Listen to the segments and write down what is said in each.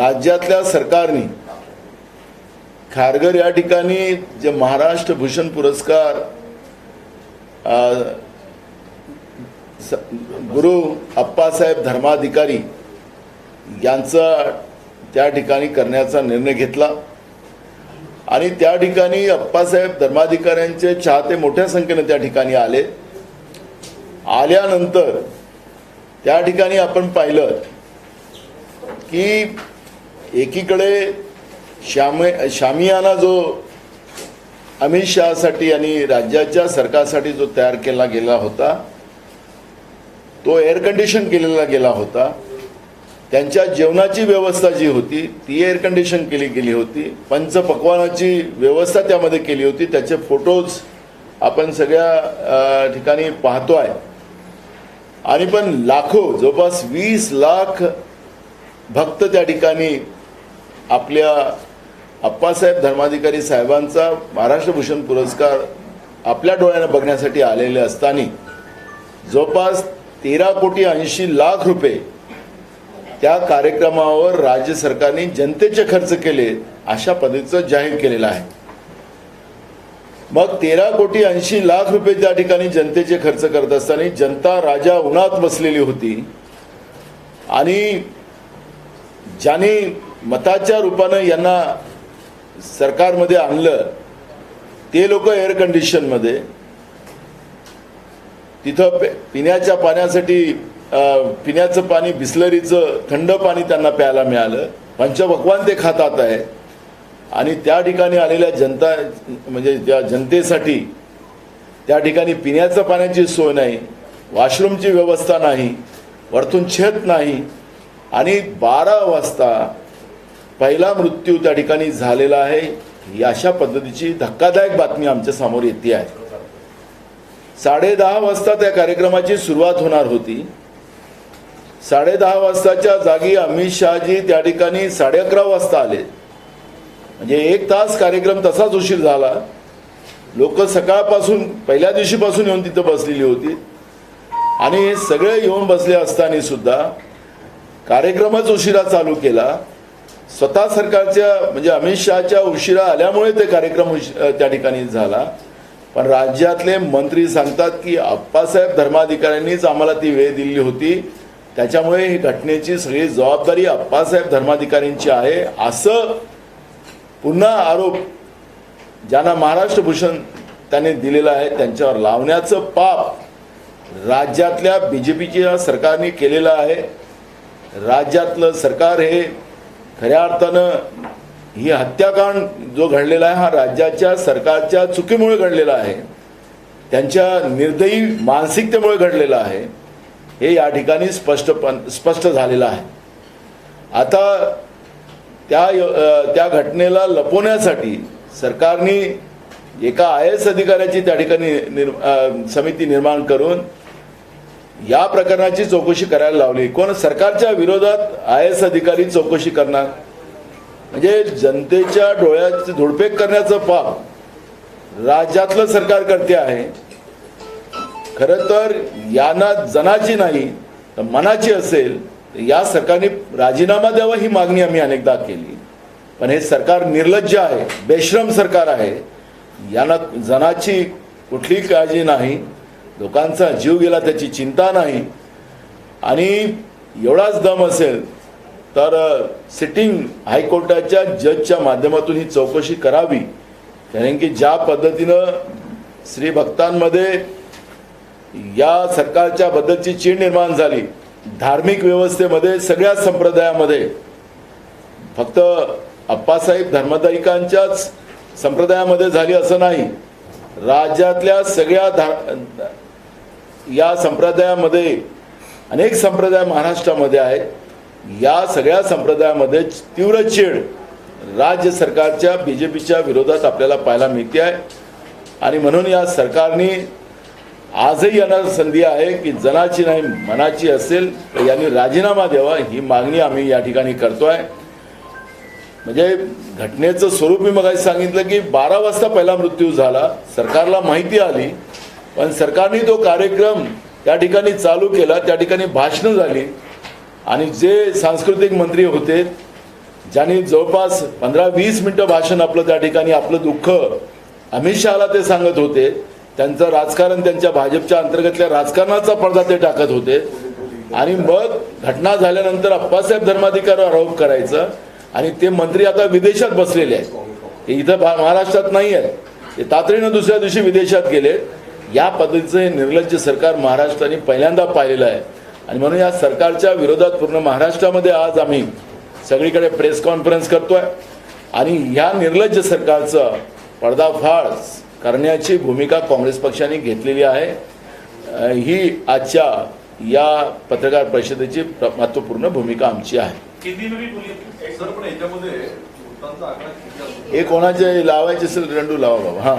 राज्यातल्या सरकारने खारघर या ठिकाणी जे महाराष्ट्र भूषण पुरस्कार गुरु अप्पासाहेब धर्माधिकारी यांचा त्या ठिकाणी करण्याचा निर्णय घेतला आणि त्या ठिकाणी अप्पासाहेब धर्माधिकाऱ्यांचे चाहते मोठ्या संख्येने त्या ठिकाणी आल्यानंतर त्या ठिकाणी आपण पाहिलं की एकीकडे शामियाना जो अमित शहासाठी आणि राज्याच्या सरकारसाठी जो तयार केला गेला होता तो एअर कंडिशन केलेला गेला होता। त्यांच्या जेवणाची व्यवस्था जी होती ती एअर कंडिशन केली गेली होती। पंचपक्वानाची व्यवस्था त्यामध्ये केली होती। त्याचे फोटोज आपण सगळ्या ठिकाणी पाहतोय आणि पण लाखो जवळपास 20 लाख भक्त त्या ठिकाणी आपल्या अप्पासाहेब धर्माधिकारी साहेबांचा महाराष्ट्र भूषण पुरस्कार आपल्या डोळ्याने बघण्यासाठी आलेले असताना जवळपास 13,80,00,000 रुपये त्या कार्यक्रमावर राज्य सरकारने जनतेचे खर्च केले अशा पद्धतीचं जाहीर केलेलं आहे। मग 13,80,00,000 रुपये त्या ठिकाणी जनतेचे खर्च करत असताना जनता राजा उन्हात बसलेली होती आणि ज्याने मताच्या रूपानं यांना सरकारमध्ये आणलं ते लोक एअर कंडिशन मध्ये तिथं पिण्याच्या पाण्यासाठी पिण्याचं पाणी बिस्लरीचं थंड पाणी त्यांना प्यायला मिळालं। पंचपक्वान्न ते खातात आहे आणि त्या ठिकाणी आलेल्या जनता म्हणजे त्या जनतेसाठी त्या ठिकाणी पिण्याच्या पाण्याची सोय नाही, वॉशरूमची व्यवस्था नाही, वरतून छत नाही आणि 12 वाजता पहिला मृत्यू त्या ठिकाणी झालेला आहे। ही अशा पद्धतीची धक्कादायक बातमी आमच्या समोर येते आहे। 10:30 वाजता त्या कार्यक्रमाची सुरुवात होणार होती। 10:30 वाजताच्या जागी अमित शहाजी त्या ठिकाणी 11:30 वाजता आले, म्हणजे 1 तास कार्यक्रम तसाच उशीर झाला। लोक सकाळपासून पहिल्या दिवशीपासून येऊन तिथं बसलेली होती आणि हे सगळे येऊन बसले असताना सुद्धा कार्यक्रमच उशिरा चालू केला। स्वतः सरकारच्या म्हणजे अमित शहाच्या उशिरा आल्यामुळे ते कार्यक्रम त्या ठिकाणी झाला। पण राज्यातले मंत्री सांगतात की अप्पासाहेब धर्माधिकाऱ्यांनीच आम्हाला ती वेळ दिली होती, त्याच्यामुळे ही घटनेची सगळी जबाबदारी अप्पासाहेब धर्माधिकाऱ्यांची आहे असं पुन्हा आरोप ज्यांना महाराष्ट्र भूषण त्यांनी दिलेला आहे त्यांच्यावर लावण्याचं पाप राज्यातल्या बीजेपीच्या सरकारने केलेलं आहे। राज्यातलं सरकार हे खऱ्या अर्थानं ही हत्याकांड जो घडलेला आहे हा राज्याच्या सरकारच्या चुकीमुळे घडलेला आहे, त्यांच्या निर्दयी मानसिकतेमुळे घडलेला आहे, हे या ठिकाणी स्पष्ट झालेलं आहे। आता त्या घटनेला लपवण्यासाठी सरकारने एका IAS अधिकाऱ्याची त्या ठिकाणी समिती निर्माण करून या प्रकरणाची चौकशी करायला लावली। कोण सरकारच्या विरोधात IAS अधिकारी चौकशी करणार, म्हणजे जनतेच्या डोळ्याची धुडफेक करण्याचं पाप राज्यातलं सरकार करते आहे। खरं तर यांना जनाची नाही तर मनाची असेल तर या सरकारने राजीनामा द्यावा ही मागणी आम्ही अनेकदा केली, पण हे सरकार निर्लज्ज आहे, बेशरम सरकार आहे। यांना जनाची कुठली काळजी नाही, लोकांचा जीव गेला त्याची चिंता नाही आणि एवढाच दम असेल तर सिटिंग हायकोर्टाच्या जजच्या माध्यमातून ही चौकशी करावी। कारण की ज्या पद्धतीनं श्री भक्तांमध्ये या सरकारच्या बद्दलची चीड निर्माण झाली, धार्मिक व्यवस्थेमध्ये सगळ्या संप्रदायामध्ये, फक्त अप्पासाहेब धर्माधिकाऱ्यांच्याच संप्रदायामध्ये झाली असं नाही, राज्यातल्या सगळ्या या संप्रदायामध्ये अनेक संप्रदाय महाराष्ट्रामध्ये आहेत। या सगळ्या संप्रदायामध्ये तीव्र चीड राज्य सरकारच्या बीजेपीच्या विरोधात आपल्याला पाहायला मिळते आहे आणि म्हणून या सरकारने आजही यांना संधी आहे की जनाची नाही मनाची असेल तर यांनी राजीनामा द्यावा ही मागणी आम्ही या ठिकाणी करतोय। म्हणजे घटनेचं स्वरूप मी मगाशी सांगितलं की 12 वाजता पहिला मृत्यू झाला, सरकारला माहिती आली, पण सरकारने तो कार्यक्रम त्या ठिकाणी चालू केला, त्या ठिकाणी भाषणं झाली आणि जे सांस्कृतिक मंत्री होते ज्यांनी जवळपास 15-20 मिनिटं भाषण आपलं त्या ठिकाणी आपलं दुःख अमित शहाला ते सांगत होते, त्यांचं राजकारण त्यांच्या भाजपच्या अंतर्गतल्या राजकारणाचा पडदा ते टाकत होते, आणि मग घटना झाल्यानंतर अप्पासाहेब धर्माधिकाऱ्यावर आरोप करायचं, आणि ते मंत्री आता विदेशात बसलेले आहेत, ते इथं महाराष्ट्रात नाही आहेत, ते तातडीनं दुसऱ्या दिवशी विदेशात गेले. या पद्धतीचं हे निर्लज्ज सरकार महाराष्ट्राने पहिल्यांदा पाहिलेलं आहे, आणि म्हणून या सरकारच्या विरोधात पूर्ण महाराष्ट्रामध्ये आज आम्ही सगळीकडे प्रेस कॉन्फरन्स करतोय, आणि ह्या निर्लज्ज सरकारचा पर्दाफाश करण्याची भूमिका काँग्रेस पक्षाने घेतलेली आहे. ही आजच्या या पत्रकार परिषदेची महत्त्वपूर्ण भूमिका आमची आहे. हे कोणाचे लावायचे असेल रंडू लावा बाबा. हां,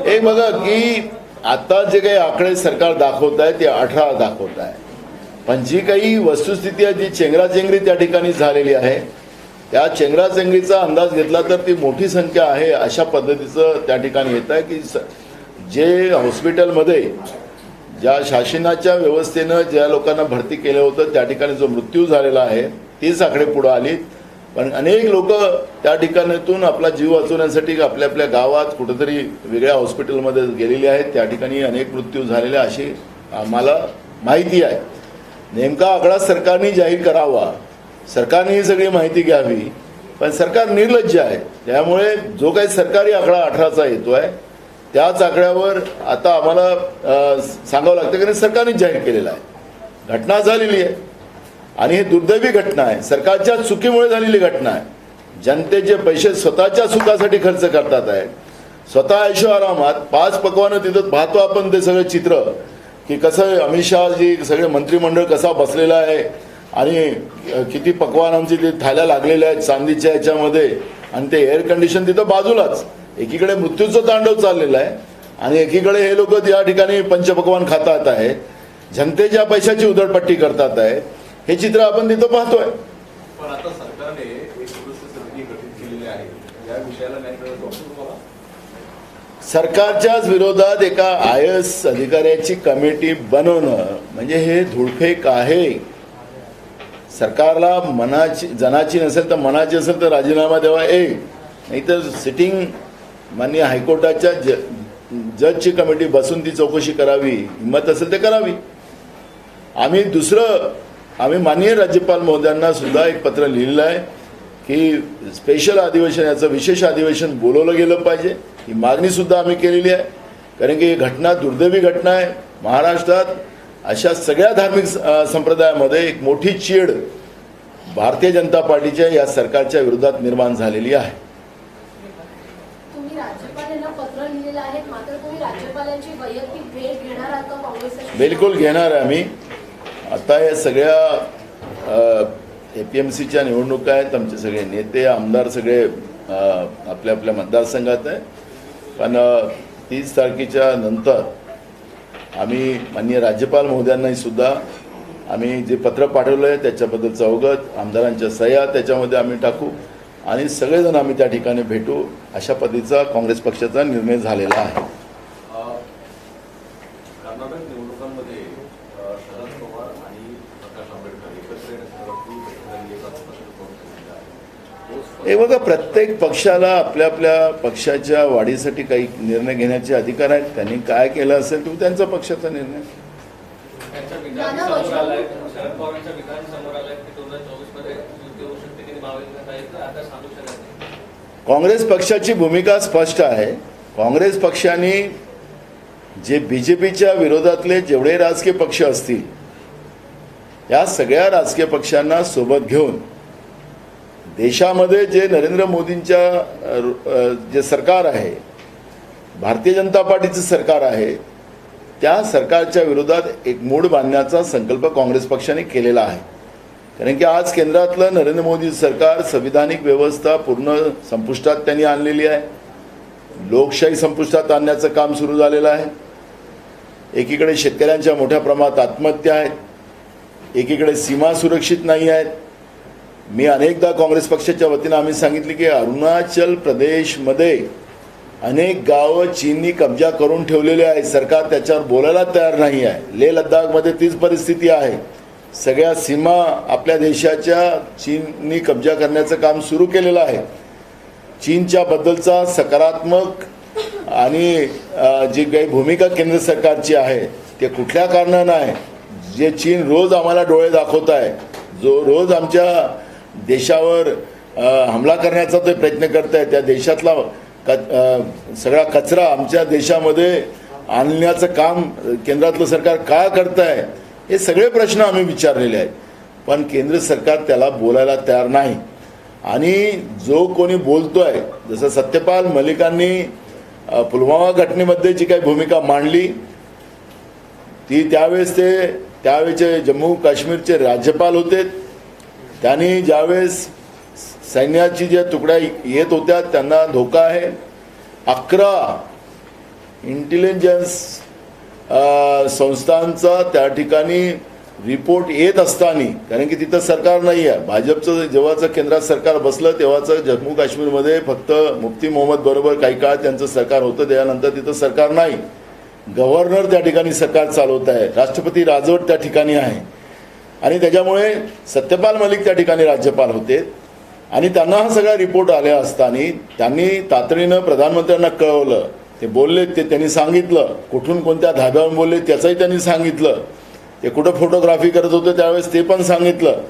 एक बघा की आता जे काही आकडे सरकार दाखवत आहे ते 18 दाखवत आहे, पण जी काही वस्तुस्थिती आहे, जी चेंगराचेंगरी त्या ठिकाणी झालेली आहे, त्या चेंगराचेंगरीचा अंदाज घेतला तर ती मोठी संख्या आहे अशा पद्धतीचं त्या ठिकाणी येत आहे की जे हॉस्पिटलमध्ये ज्या शासनाच्या व्यवस्थेनं ज्या लोकांना भरती केलं होतं त्या ठिकाणी जो मृत्यू झालेला आहे तीच आकडे पुढे आली, पण अनेक लोक त्या ठिकाणातून आपला जीव वाचवण्यासाठी आपल्या आपल्या गावात कुठेतरी वेगळ्या हॉस्पिटलमध्ये गेलेले आहेत, त्या ठिकाणी अनेक मृत्यू झालेले अशी आम्हाला माहिती आहे. नेमका आकडा सरकारने जाहीर करावा, सरकारने ही सगळी माहिती घ्यावी, पण सरकार निर्लज्ज आहे. त्यामुळे जो काही सरकारी आकडा 18चा येतोय त्याच आकड्यावर आता आम्हाला सांगावं लागतं की सरकारने जाहीर केलेला आहे. घटना झालेली आहे आणि हे दुर्दैवी घटना आहे, सरकारच्या चुकीमुळे झालेली घटना आहे. जनतेचे पैसे स्वतःच्या सुखासाठी खर्च करतात आहे, स्वतः ऐशोआरामात 5 पकवानं तिथं पाहतो आपण ते सगळे चित्र की कसं अमित शहाजी सगळे मंत्रिमंडळ कसा बसलेला आहे आणि किती पकवानांची ते थाल्या लागलेल्या आहेत चांदीच्या ह्याच्यामध्ये, आणि ते एअर कंडिशन तिथं बाजूलाच. एकीकडे मृत्यूचं तांडव चाललेलं आहे आणि एकीकडे हे लोक या ठिकाणी पंचपक्वान खातात आहेत, जनतेच्या पैशाची उधळपट्टी करतात आहे. हे चित्र आपण तिथं पाहतोय. पण आता सरकारने एक समिती गठीत केलेली आहे, या विषयाला न्याय मिळतो. सरकारच्याच विरोधात एका IAS अधिकाऱ्याची कमिटी बनवणं म्हणजे हे धुळफेक आहे. सरकारला मनाची जनाची नसेल तर मनाची असेल तर राजीनामा द्यावा, नाहीतर सिटिंग माननीय हायकोर्टाच्या जजची कमिटी बसून ती चौकशी करावी, हिंमत असेल ते करावी. आम्ही माननीय राज्यपाल महोदयांना सुद्धा एक पत्र लिहिलेलं आहे की स्पेशल अधिवेशन याचं विशेष अधिवेशन बोलवलं गेलं पाहिजे. ही मागणी सुद्धा आम्ही केलेली आहे, कारण की ही घटना दुर्दैवी घटना आहे. महाराष्ट्रात अशा सगळ्या धार्मिक संप्रदायामध्ये एक मोठी चीड भारतीय जनता पार्टीच्या या सरकारच्या विरोधात निर्माण झालेली आहे. तुम्ही राज्यपालांना पत्र लिहिलेलं आहे, मात्र तुम्ही राज्यपालांची वैयक्तिक भेट घेणार आहात का काँग्रेसच्या? बिलकुल घेणार आहे आम्ही. आता या सगळ्या APMCच्या निवडणुका आहेत, आमचे सगळे नेते आमदार सगळे आपल्या आपल्या मतदारसंघात आहे, पण 30 तारखेच्या नंतर आम्ही माननीय राज्यपाल महोदयांनाही सुद्धा आम्ही जे पत्र पाठवलं आहे त्याच्याबद्दलचं अवगत, आमदारांच्या सह्या त्याच्यामध्ये आम्ही टाकू आणि सगळेजण आम्ही त्या ठिकाणी भेटू, अशा पद्धतीचा काँग्रेस पक्षाचा निर्णय झालेला आहे. कर्नाटक निवडणुकांमध्ये शरद पवार आणि प्रकाश आंबेडकर हे बघा, प्रत्येक पक्षाला आपल्या आपल्या पक्षाच्या वाढीसाठी काही निर्णय घेण्याचे अधिकार आहेत. त्यांनी काय केलं असेल तो त्यांचा पक्षाचा निर्णय. काँग्रेस पक्षाची भूमिका स्पष्ट आहे. काँग्रेस पक्षाने जे BJPच्या विरोधातले जेवढे राजकीय पक्ष असतील या सगळ्या राजकीय पक्षांना सोबत घेऊन देशामध्ये जे नरेंद्र मोदींच्या जे सरकार आहे, भारतीय जनता पार्टीचं सरकार आहे, त्या सरकारच्या विरोधात एक मूड बांधण्याचा संकल्प काँग्रेस पक्षाने केलेला आहे. कारण की आज केंद्रातलं नरेंद्र मोदी सरकार संविधानिक व्यवस्था पूर्ण संपुष्टात त्यांनी आणलेली आहे. लोकशाही संपुष्टात आणण्याचं काम सुरू झालेलं आहे. एकीकडे शेतकऱ्यांच्या मोठ्या प्रमाणात आत्महत्या आहेत, एकीकडे सीमा सुरक्षित नाही आहेत. मी अनेकदा काँग्रेस पक्षाच्या वतीनं आम्ही सांगितले की अरुणाचल प्रदेशमध्ये अनेक गावं चीननी कब्जा करून ठेवलेले आहेत, सरकार त्याच्यावर बोलायला तयार नाही आहे. लेह लद्दाखमध्ये तीच परिस्थिती आहे. सगळ्या सीमा आपल्या देशाच्या चीननी कब्जा करण्याचं काम सुरू केलेलं आहे. चीनच्या बद्दलचा सकारात्मक आणि जी काही भूमिका केंद्र सरकारची आहे ते कुठल्या कारणानं आहे. जे चीन रोज आम्हाला डोळे दाखवत आहे, जो रोज आमच्या देशावर हमला करण्याचा ते प्रयत्न करत आहे, त्या देशातला सगळा कचरा आमच्या देशामध्ये आणण्याचं काम केंद्रातलं सरकार का करत आहे, हे सगळे प्रश्न आम्ही विचारलेले आहेत. पण केंद्र सरकार त्याला बोलायला तयार नाही. आणि जो कोणी बोलतोय, जसं सत्यपाल मलिकांनी पुलवामा घटनेमध्ये जी काही भूमिका मांडली ती त्यावेळेचे जम्मू काश्मीरचे राज्यपाल होते. त्यांनी ज्यावेळेस सैन्याची ज्या तुकड्या येत होत्या त्यांना धोका आहे, 11 इंटेलिजन्स संस्थांचा त्या ठिकाणी रिपोर्ट येत असताना, कारण की तिथं सरकार नाही आहे, भाजपचं जेव्हाचं केंद्रात सरकार बसलं तेव्हाचं जम्मू काश्मीरमध्ये फक्त मुफ्ती मोहम्मद बरोबर काही काळ त्यांचं सरकार होतं, त्यानंतर तिथं सरकार नाही. गव्हर्नर त्या ठिकाणी सरकार चालवत आहे, राष्ट्रपती राजवट त्या ठिकाणी आहे. आणि त्याच्यामुळे सत्यपाल मलिक त्या ठिकाणी राज्यपाल होते आणि त्यांना हा सगळा रिपोर्ट आले असताना त्यांनी तातडीनं प्रधानमंत्र्यांना कळवलं. ते बोलले, ते त्यांनी सांगितलं, कुठून कोणत्या धाब्यावरून बोलले त्याचंही त्यांनी सांगितलं. ते कुठं फोटोग्राफी करत होते त्यावेळेस ते पण सांगितलं.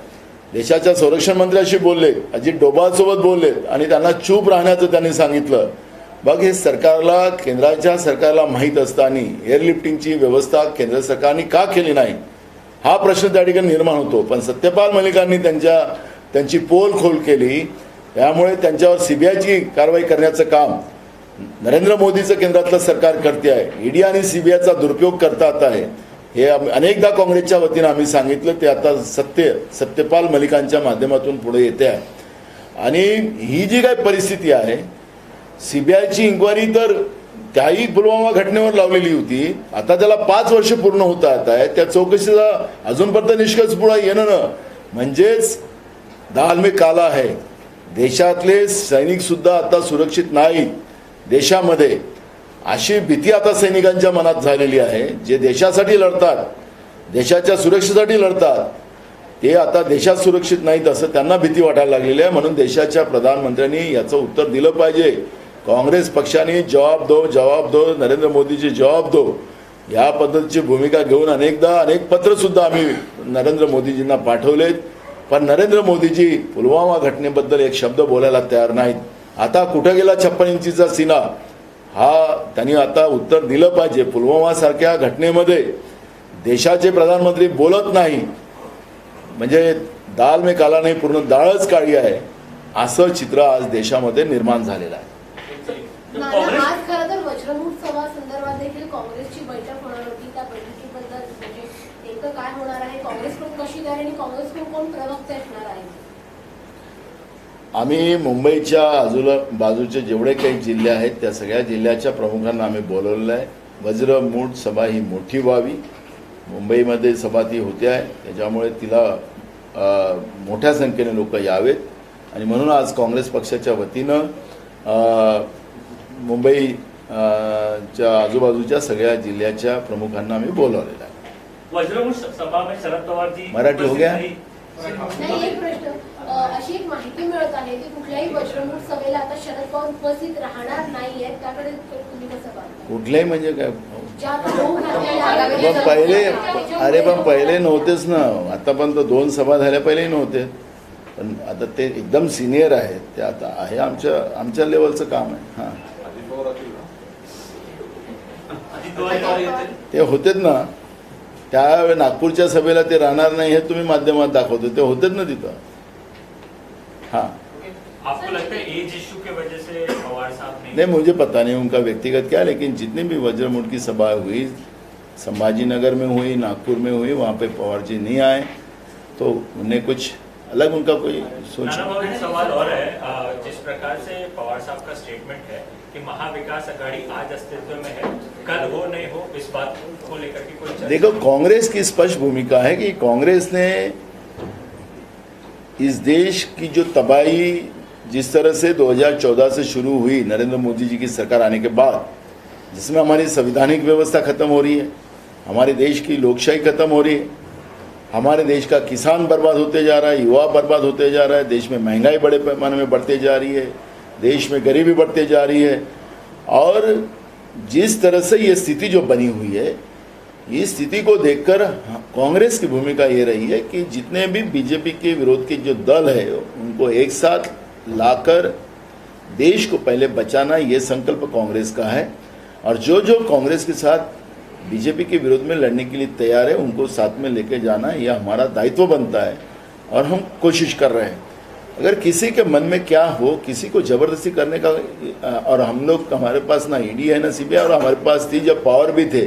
देशाच्या संरक्षण मंत्र्याशी बोलले, अजित डोभालसोबत बोलले आणि त्यांना चूप राहण्याचं त्यांनी सांगितलं. बघ, हे सरकारला, केंद्राच्या सरकारला माहीत असताना एअरलिफ्टिंगची व्यवस्था केंद्र सरकारने का केली नाही हा प्रश्न त्या ठिकाणी निर्माण होतो. पण सत्यपाल मलिकांनी त्यांची पोल खोल केली, त्यामुळे त्यांच्यावर सीबीआयची कारवाई करण्याचं काम नरेंद्र मोदीचं केंद्रातलं सरकार करते आहे. ईडी आणि सीबीआयचा दुरुपयोग करतात आहे, हे अनेकदा काँग्रेसच्या वतीनं आम्ही सांगितलं. ते आता सत्यपाल मलिकांच्या माध्यमातून पुढे येते आहे. आणि ही जी काही परिस्थिती आहे, सीबीआयची इन्क्वायरी तर त्याही पुलवामा घटनेवर लावलेली होती, आता त्याला 5 वर्ष पूर्ण होतात आहे, त्या चौकशीचा अजूनपर्यंत निष्कर्ष पुढे येणं म्हणजेच दाल में काला आहे. देशातले सैनिक सुद्धा आता सुरक्षित नाहीत. देशामध्ये अशी भीती आता सैनिकांच्या मनात झालेली आहे, जे देशासाठी लढतात, देशाच्या सुरक्षेसाठी लढतात, ते आता देशात सुरक्षित नाहीत असं त्यांना भीती वाटायला लागलेली आहे. म्हणून देशाच्या प्रधानमंत्र्यांनी याचं उत्तर दिलं पाहिजे. काँग्रेस पक्षाने जवाब दो, नरेंद्र मोदीजी जवाब दो, या पद्धतीची भूमिका घेऊन अनेक पत्र सुद्धा आम्ही नरेंद्र मोदीजींना पाठवलेत. पण नरेंद्र मोदीजी पुलवामा घटनेबद्दल एक शब्द बोलायला तयार नाहीत. आता कुठं गेला 56 इंचीचा सीना, हा त्यांनी आता उत्तर दिलं पाहिजे. पुलवामा सारख्या घटनेमध्ये देशाचे प्रधानमंत्री बोलत नाही म्हणजे दाल में काला नाही, पूर्ण डाळच काळी आहे, असं चित्र आज देशामध्ये निर्माण झालेलं आहे. आज खरं तर वज्रमूठ सभा संदर्भात देखील काँग्रेसची बैठक होणार होती. त्या बैठकीबद्दल म्हणजे नेमकं काय होणार आहे, काँग्रेसकडून कशी तयारी आणि काँग्रेसकडून कोण प्रवक्ते असणार आहे? आम्ही मुंबईच्या बाजूचे जेवढे काही जिल्हे आहेत त्या सगळ्या जिल्ह्याच्या प्रमुखांना आम्ही बोलवलेलं आहे. वज्रमूठ सभा ही मोठी व्हावी. मुंबईमध्ये सभा ती होते आहे, त्याच्यामुळे तिला मोठ्या संख्येने लोक यावेत. आणि म्हणून आज काँग्रेस पक्षाच्या वतीनं मुंबईच्या आजूबाजूच्या सगळ्या जिल्ह्याच्या प्रमुखांना आम्ही बोलवलेलं आहे. वज्रमूठ सभा में शरद पवार जी मराठी हो गया? नाही, एक प्रश्न, अशी एक माहिती मिळत आहे की कुठल्याही वज्रमूठ सभेला आता शरद पवार उपस्थित राहणार नाहीये, त्याकडे तुम्ही कसं पाहता? कुठल्याही म्हणजे काय, ज्या आता होऊ घातलेल्या पण पहिले नव्हतेच ना. आतापर्यंत 2 सभा झाल्या, पहिलेही नव्हते. पण आता ते एकदम सिनियर आहेत, ते आता आहे आमच्या लेवलचं काम आहे. हां, ते होतेच ना. त्या नागपूरच्या सभेला ते राहणार नाही हे तुम्ही माध्यमात दाखवतो, ते होतेच ना तिथं. हाँ, आपको लगता है एज इश्यू के वजह से पवार साहब नहीं, मुझे पता नहीं उनका व्यक्तिगत क्या, लेकिन जितनी भी वज्रमूठ की सभा हुई, संभाजी नगर में हुई, नागपुर में हुई, वहाँ पे पवार जी नहीं आए, तो उन्हें कुछ अलग उनका कोई सोच। एक सवाल और है, जिस प्रकार से पवार साहब का स्टेटमेंट है कि महाविकास आघाड़ी आज अस्तित्व में है, कल हो नहीं हो, इस बात को लेकर के कोई चर्चा? देखो, कांग्रेस की स्पष्ट भूमिका है कि कांग्रेस ने इस देश की जो तबाही जिस तरह से 2014 से शुरू हुई नरेंद्र मोदी जी की सरकार आने के बाद, जिसमें हमारी संवैधानिक व्यवस्था खत्म हो रही है, हमारे देश की लोकशाही खत्म हो रही है, हमारे देश का किसान बर्बाद होते जा रहा है, युवा बर्बाद होते जा रहा है, देश में महंगाई बड़े पैमाने में बढ़ते जा रही है, देश में गरीबी बढ़ते जा रही है। और जिस तरह से ये स्थिति जो बनी हुई है, इस स्थिति को देखकर कांग्रेस की भूमिका ये रही है कि जितने भी बीजेपी के विरोध के जो दल है उनको एक साथ लाकर देश को पहले बचाना, ये संकल्प कांग्रेस का है। और जो जो कांग्रेस के साथ बीजेपी के विरोध में लड़ने के लिए तैयार है उनको साथ में लेके जाना, यह हमारा दायित्व बनता है और हम कोशिश कर रहे हैं। अगर किसी के मन में क्या हो, किसी को जबरदस्ती करने का, और हम लोग, हमारे पास ना ईडी है ना सीबीआई, और हमारे पास थी जब पावर भी थे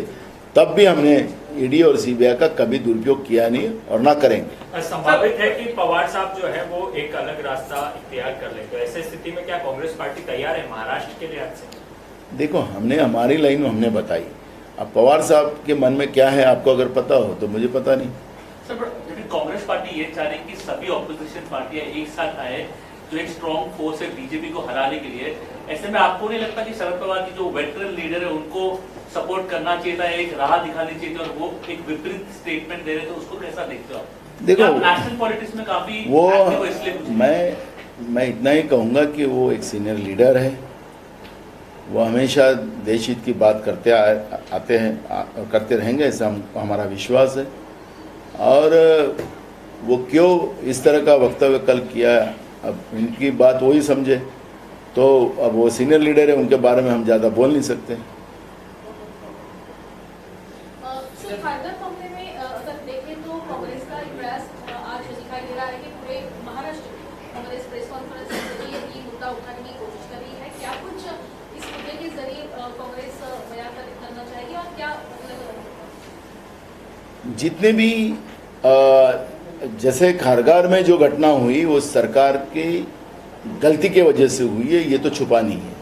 तब भी हमने ईडी और सीबीआई का कभी दुरुपयोग किया नहीं और ना करेंगे। संभावित है कि पवार साहब जो है वो एक अलग रास्ता इख्तियार कर ले, तो ऐसे स्थिति में क्या कांग्रेस पार्टी तैयार है महाराष्ट्र के लिहाज से? देखो, हमने हमारी लाइन हमने बताई। अब पवार साहब के मन में क्या है आपको अगर पता हो तो मुझे पता नहीं। सर, लेकिन कांग्रेस पार्टी ये चाह रही है कि सभी ऑपोजिशन पार्टियां एक साथ आए, जो एक स्ट्रॉन्ग फोर्स है बीजेपी को हराने के लिए। ऐसे में आपको नहीं लगता कि शरद पवार की जो वेटरन लीडर है उनको सपोर्ट करना चाहिए था, एक राह दिखानी चाहिए थी, और वो एक विपरीत स्टेटमेंट दे रहे थे, उसको कैसा देखते हो आप? देखो, नेशनल पॉलिटिक्स में काफी वो active है, इसलिए कुछ मैं इतना ही कहूँगा कि वो एक सीनियर लीडर है, वो हमेशा देश हित की बात करते आते हैं, करते रहेंगे, ऐसा हमारा विश्वास है। और वो क्यों इस तरह का वक्तव्य कल किया, अब इनकी बात वही समझे। तो अब वो सीनियर लीडर है, उनके बारे में हम ज़्यादा बोल नहीं सकते। खासदार मामले में अगर देखें तो कांग्रेस का एक प्रयास आज दिखाई दे रहा है कि पूरे महाराष्ट्र में कांग्रेस प्रेस कॉन्फ्रेंस के जरिए ये मुद्दा उठाने की कोशिश कर रही है। क्या कुछ इस मुद्दे के जरिए कांग्रेस बयान करना चाहेगी और क्या जितने भी जैसे खारगार में जो घटना हुई वो सरकार की गलती के वजह से हुई है, ये तो छुपा नहीं है।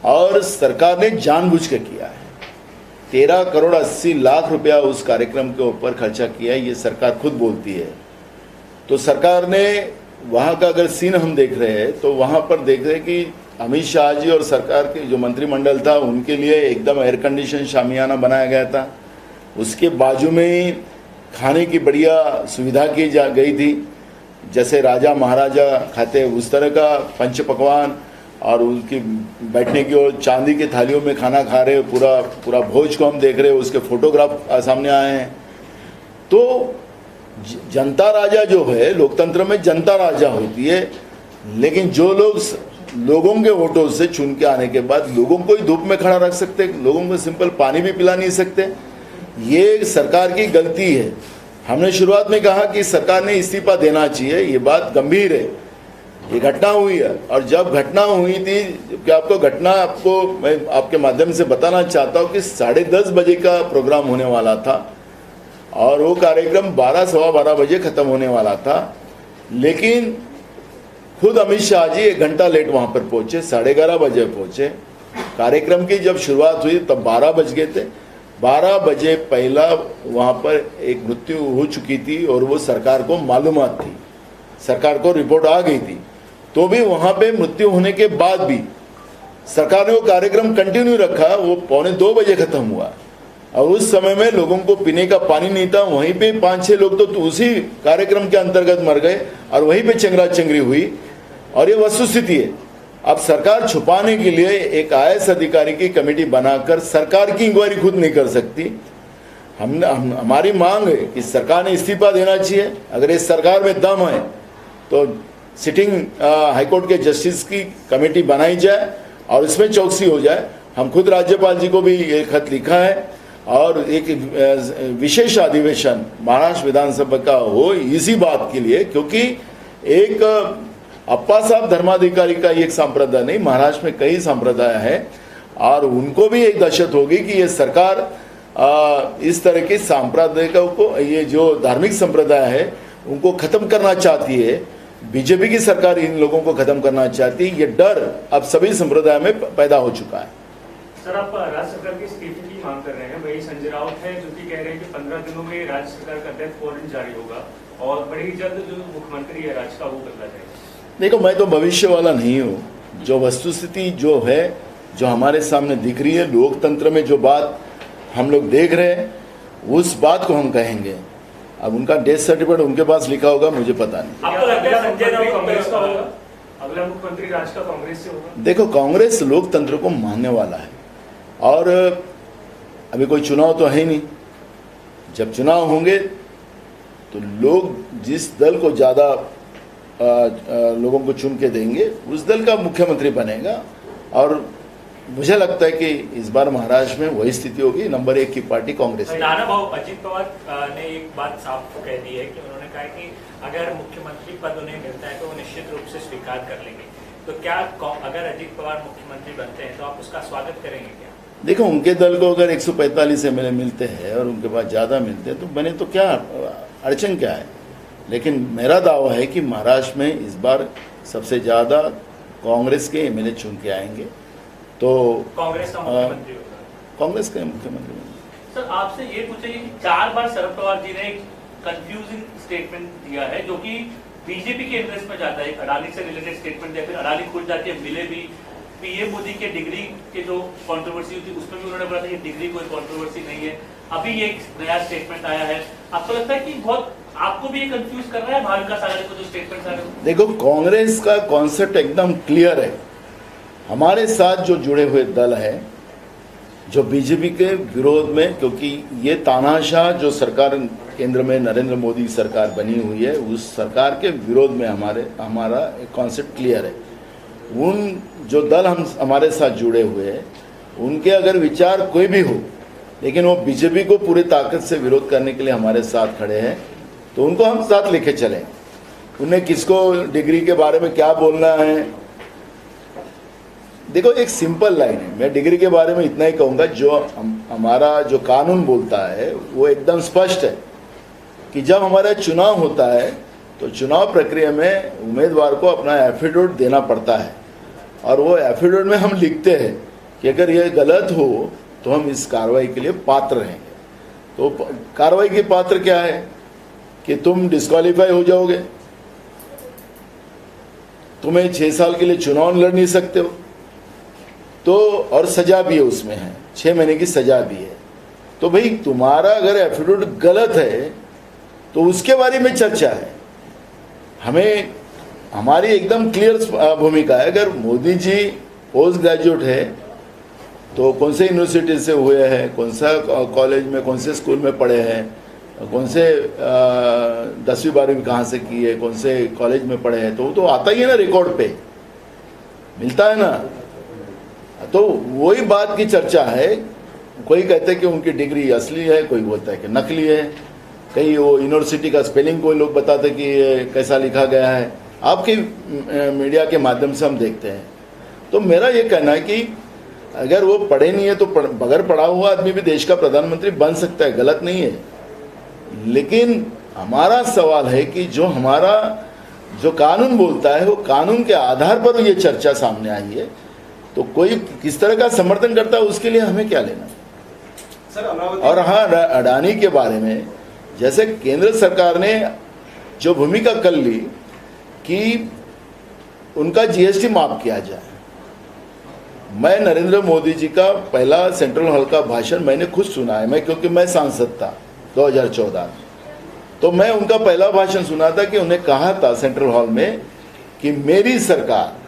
और सरकार ने जानबूझ के किया है। 13 करोड़ 80 लाख रुपया उस कार्यक्रम के ऊपर खर्चा किया है, ये सरकार खुद बोलती है। तो सरकार ने वहाँ का अगर सीन हम देख रहे हैं तो वहाँ पर देख रहे हैं कि अमित शाह जी और सरकार के जो मंत्रिमंडल था उनके लिए एकदम एयर कंडीशन शामियाना बनाया गया था। उसके बाजू में ही खाने की बढ़िया सुविधा की जा गई थी, जैसे राजा महाराजा खाते उस तरह का पंच पकवान, और उनकी बैठने की और चांदी की थालियों में खाना खा रहे, पूरा भोज को हम देख रहे हैं, उसके फोटोग्राफ सामने आए हैं। तो जनता राजा जो है, लोकतंत्र में जनता राजा होती है, लेकिन जो लोगों के वोटों से चुन के आने के बाद लोगों को ही धूप में खड़ा रख सकते, लोगों को सिंपल पानी भी पिला नहीं सकते, ये सरकार की गलती है। हमने शुरुआत में कहा कि सरकार ने इस्तीफा देना चाहिए, ये बात गंभीर है, ये घटना हुई है। और जब घटना हुई थी, कि आपको मैं आपके माध्यम से बताना चाहता हूँ कि 10:30 बजे का प्रोग्राम होने वाला था और वो कार्यक्रम 12 सवा 12 बजे खत्म होने वाला था, लेकिन खुद अमित शाह जी 1 घंटा लेट वहाँ पर पहुँचे, 11:30 बजे पहुँचे। कार्यक्रम की जब शुरुआत हुई तब 12 बज गए थे। 12 बजे पहला वहाँ पर एक मृत्यु हो चुकी थी और वो सरकार को मालूमात थी, सरकार को रिपोर्ट आ गई थी। तो भी वहाँ पे मृत्यु होने के बाद भी सरकार ने वो कार्यक्रम कंटिन्यू रखा, वो 1:45 बजे खत्म हुआ। और उस समय में लोगों को पीने का पानी नहीं था, वहीं पे 5-6 लोग तो उसी कार्यक्रम के अंतर्गत मर गए और वहीं पे चंगरा चंगरी हुई। और ये वस्तुस्थिति है। अब सरकार छुपाने के लिए एक IAS अधिकारी की कमेटी बनाकर सरकार की इंक्वायरी खुद नहीं कर सकती। हमारी मांग है कि सरकार ने इस्तीफा देना चाहिए। अगर इस सरकार में दम है तो सिटिंग हाईकोर्ट के जस्टिस की कमेटी बनाई जाए और इसमें चौकसी हो जाए। हम खुद राज्यपाल जी को भी ये खत लिखा है और एक विशेष अधिवेशन महाराष्ट्र विधानसभा का हो इसी बात के लिए, क्योंकि एक अप्पा साहब धर्माधिकारी का एक संप्रदाय नहीं, महाराष्ट्र में कई संप्रदाय है और उनको भी एक दहशत होगी कि ये सरकार इस तरह के सांप्रदायिकों को, ये जो धार्मिक संप्रदाय है उनको खत्म करना चाहती है। बीजेपी की सरकार इन लोगों को खत्म करना चाहती है। ये डर अब सभी संप्रदाय में पैदा हो चुका है। सर, आप राज्य सरकार के इस्तीफे की मांग कर रहे हैं। वही संजय राउत है जो कि कह रहे हैं कि 15 दिनों में राज्य सरकार का डेथ वारंट जारी होगा और बड़ी ही जल्द जो मुख्यमंत्री है राज्य का वो बदला जाएगा। देखो, मैं तो भविष्य वाला नहीं हूँ। जो वस्तुस्थिति जो है, जो हमारे सामने दिख रही है, लोकतंत्र में जो बात हम लोग देख रहे हैं उस बात को हम कहेंगे। अब उनका डेथ सर्टिफिकेट उनके पास लिखा होगा, मुझे पता नहीं। आपको लगता है संजय मुख्यमंत्री राउत कांग्रेस का होगा? अगला मुख्यमंत्री राज्य का कांग्रेस से होगा? देखो, कांग्रेस लोकतंत्र को मानने वाला है और अभी कोई चुनाव तो है नहीं। जब चुनाव होंगे तो लोग जिस दल को ज़्यादा लोगों को चुन के देंगे उस दल का मुख्यमंत्री बनेगा। और मुझे लगता है कि इस बार महाराष्ट्र में वही स्थिति होगी। नंबर 1 की पार्टी कांग्रेस है। नाना भाऊ, अजीत पवार ने एक बात साफ कह दी है कि उन्होंने कहा कि अगर मुख्यमंत्री पद उन्हें मिलता है तो वो निश्चित रूप से स्वीकार कर लेंगे। तो क्या अगर अजीत पवार मुख्यमंत्री बनते हैं तो आप उसका स्वागत करेंगे क्या? देखो, उनके दल को अगर 145 एमएलए मिलते हैं और उनके पास ज़्यादा मिलते हैं तो बने तो क्या अड़चन क्या है। लेकिन मेरा दावा है कि महाराष्ट्र में इस बार सबसे ज़्यादा कांग्रेस के एमएलए चुन के आएंगे। तो कांग्रेस का मुख्यमंत्री होगा? कांग्रेस के मुख्यमंत्री होंगे। सर, आपसे ये पूछेंगे कि 4 बार शरद पवार जी ने एक कंफ्यूजिंग स्टेटमेंट दिया है जो कि बीजेपी के इंटरेस्ट में जाता है। अडानी से रिलेटेड स्टेटमेंट दिया, फिर अडानी खुद जाके मिले भी। पीएम मोदी के डिग्री के जो कंट्रोवर्सी हुई थी उसमें भी उन्होंने बोला था कि डिग्री कोई कंट्रोवर्सी नहीं है। अभी ये एक नया स्टेटमेंट आया है। आपको लगता है कि बहुत आपको भी ये कंफ्यूज कर रहा है महाविकास आघाड़ी को जो स्टेटमेंट आ रहे हैं? देखो, कांग्रेस का कॉन्सेप्ट एकदम क्लियर है। हमारे साथ जो जुड़े हुए दल है जो बीजेपी के विरोध में, क्योंकि ये तानाशाह जो सरकार केंद्र में नरेंद्र मोदी सरकार बनी हुई है उस सरकार के विरोध में हमारा कॉन्सेप्ट क्लियर है। उन जो दल हमारे साथ जुड़े हुए हैं उनके अगर विचार कोई भी हो लेकिन वो बीजेपी को पूरी ताकत से विरोध करने के लिए हमारे साथ खड़े हैं तो उनको हम साथ लेके चलें। उन्हें किसको डिग्री के बारे में क्या बोलना है, देखो एक सिंपल लाइन है। मैं डिग्री के बारे में इतना ही कहूँगा, जो हमारा जो कानून बोलता है वो एकदम स्पष्ट है कि जब हमारा चुनाव होता है तो चुनाव प्रक्रिया में उम्मीदवार को अपना एफिडेविट देना पड़ता है और वो एफिडेविट में हम लिखते हैं कि अगर ये गलत हो तो हम इस कार्रवाई के लिए पात्र रहेंगे। तो कार्रवाई की पात्र क्या है कि तुम डिस्क्वालीफाई हो जाओगे, तुम्हें 6 साल के लिए चुनाव लड़ नहीं सकते हो, तो और सजा भी है उसमें है, 6 महीने की सजा भी है। तो भाई तुम्हारा अगर एफिडेविट गलत है तो उसके बारे में चर्चा है। हमें हमारी एकदम क्लियर भूमिका है। अगर मोदी जी पोस्ट ग्रेजुएट है तो कौन से यूनिवर्सिटी से हुए हैं, कौन सा कॉलेज में, कौन से स्कूल में पढ़े हैं, कौन से 10वीं 12वीं कहाँ से की है, कौन से कॉलेज में पढ़े हैं, तो आता ही है ना, रिकॉर्ड पे मिलता है ना। तो वही बात की चर्चा है। कोई कहते हैं कि उनकी डिग्री असली है, कोई बोलता है कि नकली है, कहीं वो यूनिवर्सिटी का स्पेलिंग कोई लोग बताते कि ये कैसा लिखा गया है। आपके मीडिया के माध्यम से हम देखते हैं। तो मेरा ये कहना है कि अगर वो पढ़े नहीं है तो बगैर पढ़ा हुआ आदमी भी देश का प्रधानमंत्री बन सकता है, गलत नहीं है। लेकिन हमारा सवाल है कि जो हमारा जो कानून बोलता है वो कानून के आधार पर ये चर्चा सामने आई है। तो कोई किस तरह का समर्थन करता है उसके लिए हमें क्या लेना। सर, अमरावती और हाँ, अडानी के बारे में जैसे केंद्र सरकार ने जो भूमिका कर ली कि उनका जीएसटी माफ किया जाए, मैं नरेंद्र मोदी जी का पहला सेंट्रल हॉल का भाषण मैंने खुद सुना है। क्योंकि मैं सांसद था 2014 में, तो मैं उनका पहला भाषण सुना था कि उन्हें कहा था सेंट्रल हॉल में कि मेरी सरकार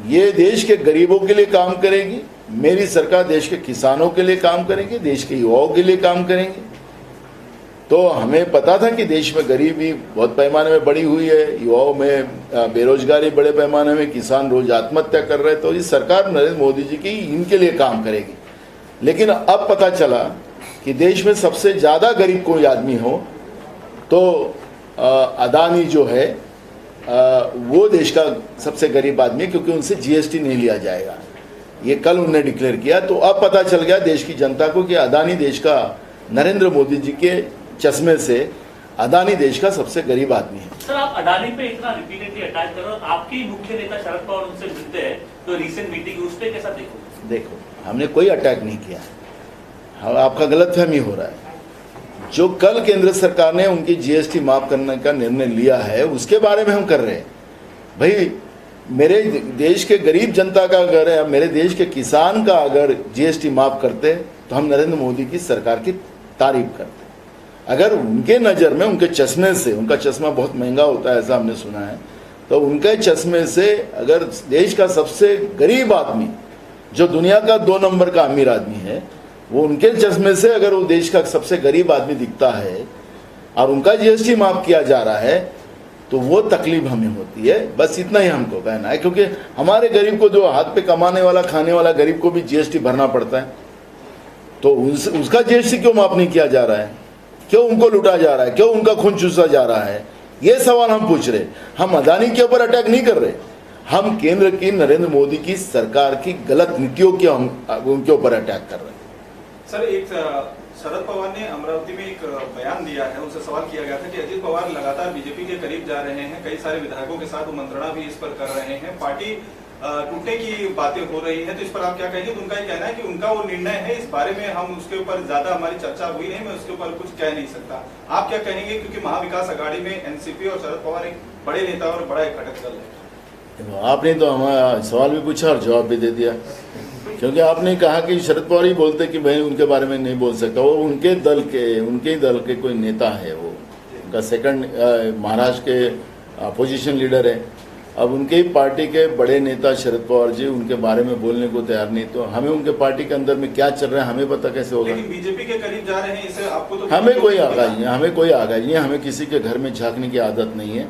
ये देश के गरीबों के लिए काम करेगी, मेरी सरकार देश के किसानों के लिए काम करेगी, देश के युवाओं के लिए काम करेंगे। तो हमें पता था कि देश में गरीबी बहुत पैमाने में बढ़ी हुई है, युवाओं में बेरोजगारी बड़े पैमाने में, किसान रोज आत्महत्या कर रहे हैं। तो ये सरकार नरेंद्र मोदी जी की इनके लिए काम करेगी। लेकिन अब पता चला कि देश में सबसे ज़्यादा गरीब कोई आदमी हो तो अदानी जो है वो देश का सबसे गरीब आदमी है, क्योंकि उनसे जीएसटी नहीं लिया जाएगा। ये कल उन्होंने डिक्लेयर किया। तो अब पता चल गया देश की जनता को कि अदानी देश का, नरेंद्र मोदी जी के चश्मे से अदानी देश का सबसे गरीब आदमी है। सर, आप अडानी पे इतना रिपीटेडली अटैक कर रहे हो, आपकी मुख्य नेता शरद पवार उनसे मिलते हैं तो रीसेंट मीटिंग उस पर कैसा देखो, हमने कोई अटैक नहीं किया, आपका गलतफहमी हो रहा है। जो कल केंद्र सरकार ने उनकी जीएसटी माफ करने का निर्णय लिया है उसके बारे में हम कर रहे हैं। भाई मेरे देश के गरीब जनता का अगर, मेरे देश के किसान का अगर जीएसटी माफ करते तो हम नरेंद्र मोदी की सरकार की तारीफ करते। अगर उनके नज़र में, उनके चश्मे से, उनका चश्मा बहुत महंगा होता है ऐसा हमने सुना है, तो उनके चश्मे से अगर देश का सबसे गरीब आदमी जो दुनिया का 2 नंबर का अमीर आदमी है, वो उनके चश्मे से अगर वो देश का सबसे गरीब आदमी दिखता है और उनका जीएसटी माफ किया जा रहा है, तो वो तकलीफ हमें होती है। बस इतना ही हमको कहना है, क्योंकि हमारे गरीब को, जो हाथ पे कमाने वाला, खाने वाला गरीब को भी जीएसटी भरना पड़ता है, तो उसका जीएसटी क्यों माफ नहीं किया जा रहा है? क्यों उनको लूटा जा रहा है? क्यों उनका खून चूसा जा रहा है? ये सवाल हम पूछ रहे। हम अदानी के ऊपर अटैक नहीं कर रहे, हम केंद्र की, नरेंद्र मोदी की सरकार की गलत नीतियों के हम उनके ऊपर अटैक कर रहे हैं। सर, एक शरद पवार ने अमरावती में एक बयान दिया है, उनसे सवाल किया गया था कि अजित पवार लगातार बीजेपी के करीब जा रहे हैं, कई सारे विधायकों के साथ वो मंत्रणा भी इस पर कर रहे हैं, पार्टी टूटने की बातें हो रही है, तो इस पर आप क्या कहेंगे? तो उनका ये कहना है कि उनका वो निर्णय है, इस बारे में हम उसके ऊपर ज्यादा हमारी चर्चा हुई नहीं, मैं उसके ऊपर कुछ कह नहीं सकता। आप क्या कहेंगे? क्योंकि महाविकास अघाड़ी में एनसीपी और शरद पवार एक बड़े नेता और बड़ा एक घटक दल है। आपने तो हमारा सवाल भी पूछा और जवाब भी दे दिया, क्योंकि आपने कहा कि शरद पवार ही बोलते कि मैं उनके बारे में नहीं बोल सकता। वो उनके ही दल के कोई नेता है, वो उनका सेकंड महाराष्ट्र के अपोजिशन लीडर है। अब उनके ही पार्टी के बड़े नेता शरद पवार जी उनके बारे में बोलने को तैयार नहीं, तो हमें उनके पार्टी के अंदर में क्या चल रहा है हमें पता कैसे होगा? लेकिन बीजेपी के करीब जा रहे हैं, इसे आपको तो हमें कोई आगाही नहीं, हमें किसी के घर में झांकने की आदत नहीं है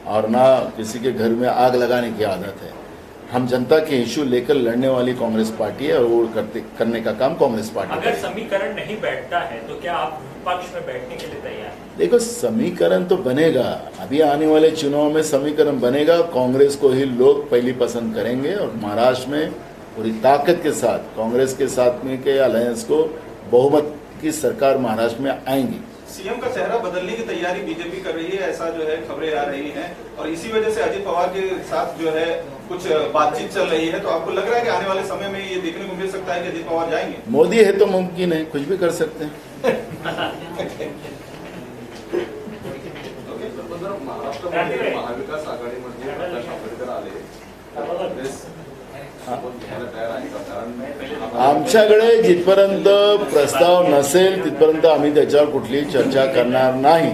और ना किसी के घर में आग लगाने की आदत है। हम जनता के इश्यू लेकर लड़ने वाली कांग्रेस पार्टी है और वो करने का काम कांग्रेस पार्टी। अगर समीकरण नहीं बैठता है तो क्या आप विपक्ष में बैठने के लिए तैयार हैं? देखो, समीकरण तो बनेगा, अभी आने वाले चुनाव में समीकरण बनेगा। कांग्रेस को ही लोग पहली पसंद करेंगे और महाराष्ट्र में पूरी ताकत के साथ कांग्रेस के साथ में के अलायंस को बहुमत की सरकार महाराष्ट्र में आएंगी। सीएम का चेहरा बदलने की तैयारी बीजेपी कर रही है, ऐसा जो है खबरें आ रही हैं, और इसी वजह से अजित पवार के साथ जो है कुछ बातचीत चल रही है। तो आपको लग रहा है कि आने वाले समय में ये देखने को मिल सकता है कि अजित पवार जाएंगे? मोदी है तो मुमकिन है, कुछ भी कर सकते हैं। महाराष्ट्रामध्ये महाविकास आघाडीमध्ये प्रकाश आंबेडकर आले, घ्यायला तयार आहे का? कारण आमच्याकडे जिथपर्यंत प्रस्ताव नसेल तिथपर्यंत आम्ही त्याच्यावर कुठलीही चर्चा करणार नाही।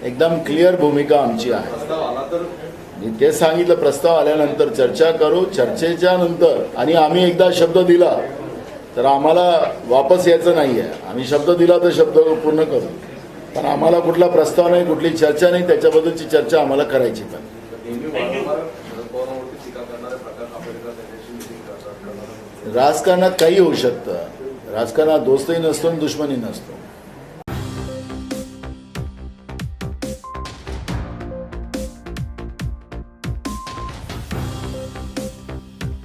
एकदम क्लिअर भूमिका आमची आहे। प्रस्ताव आला तर मी ते सांगितलं, प्रस्ताव आल्यानंतर चर्चा करू, चर्चेच्या नंतर आणि आम्ही एकदा शब्द दिला तर आम्हाला वापस यायचं नाही आहे। आम्ही शब्द दिला तर शब्द पूर्ण करू, पण आम्हाला कुठला प्रस्ताव नाही, कुठली चर्चा नाही, त्याच्याबद्दलची चर्चा आम्हाला करायची पण। राजकारणात काही होऊ शकतं, राजकारणात दोस्तही नसतो आणि दुश्मनी नसतो।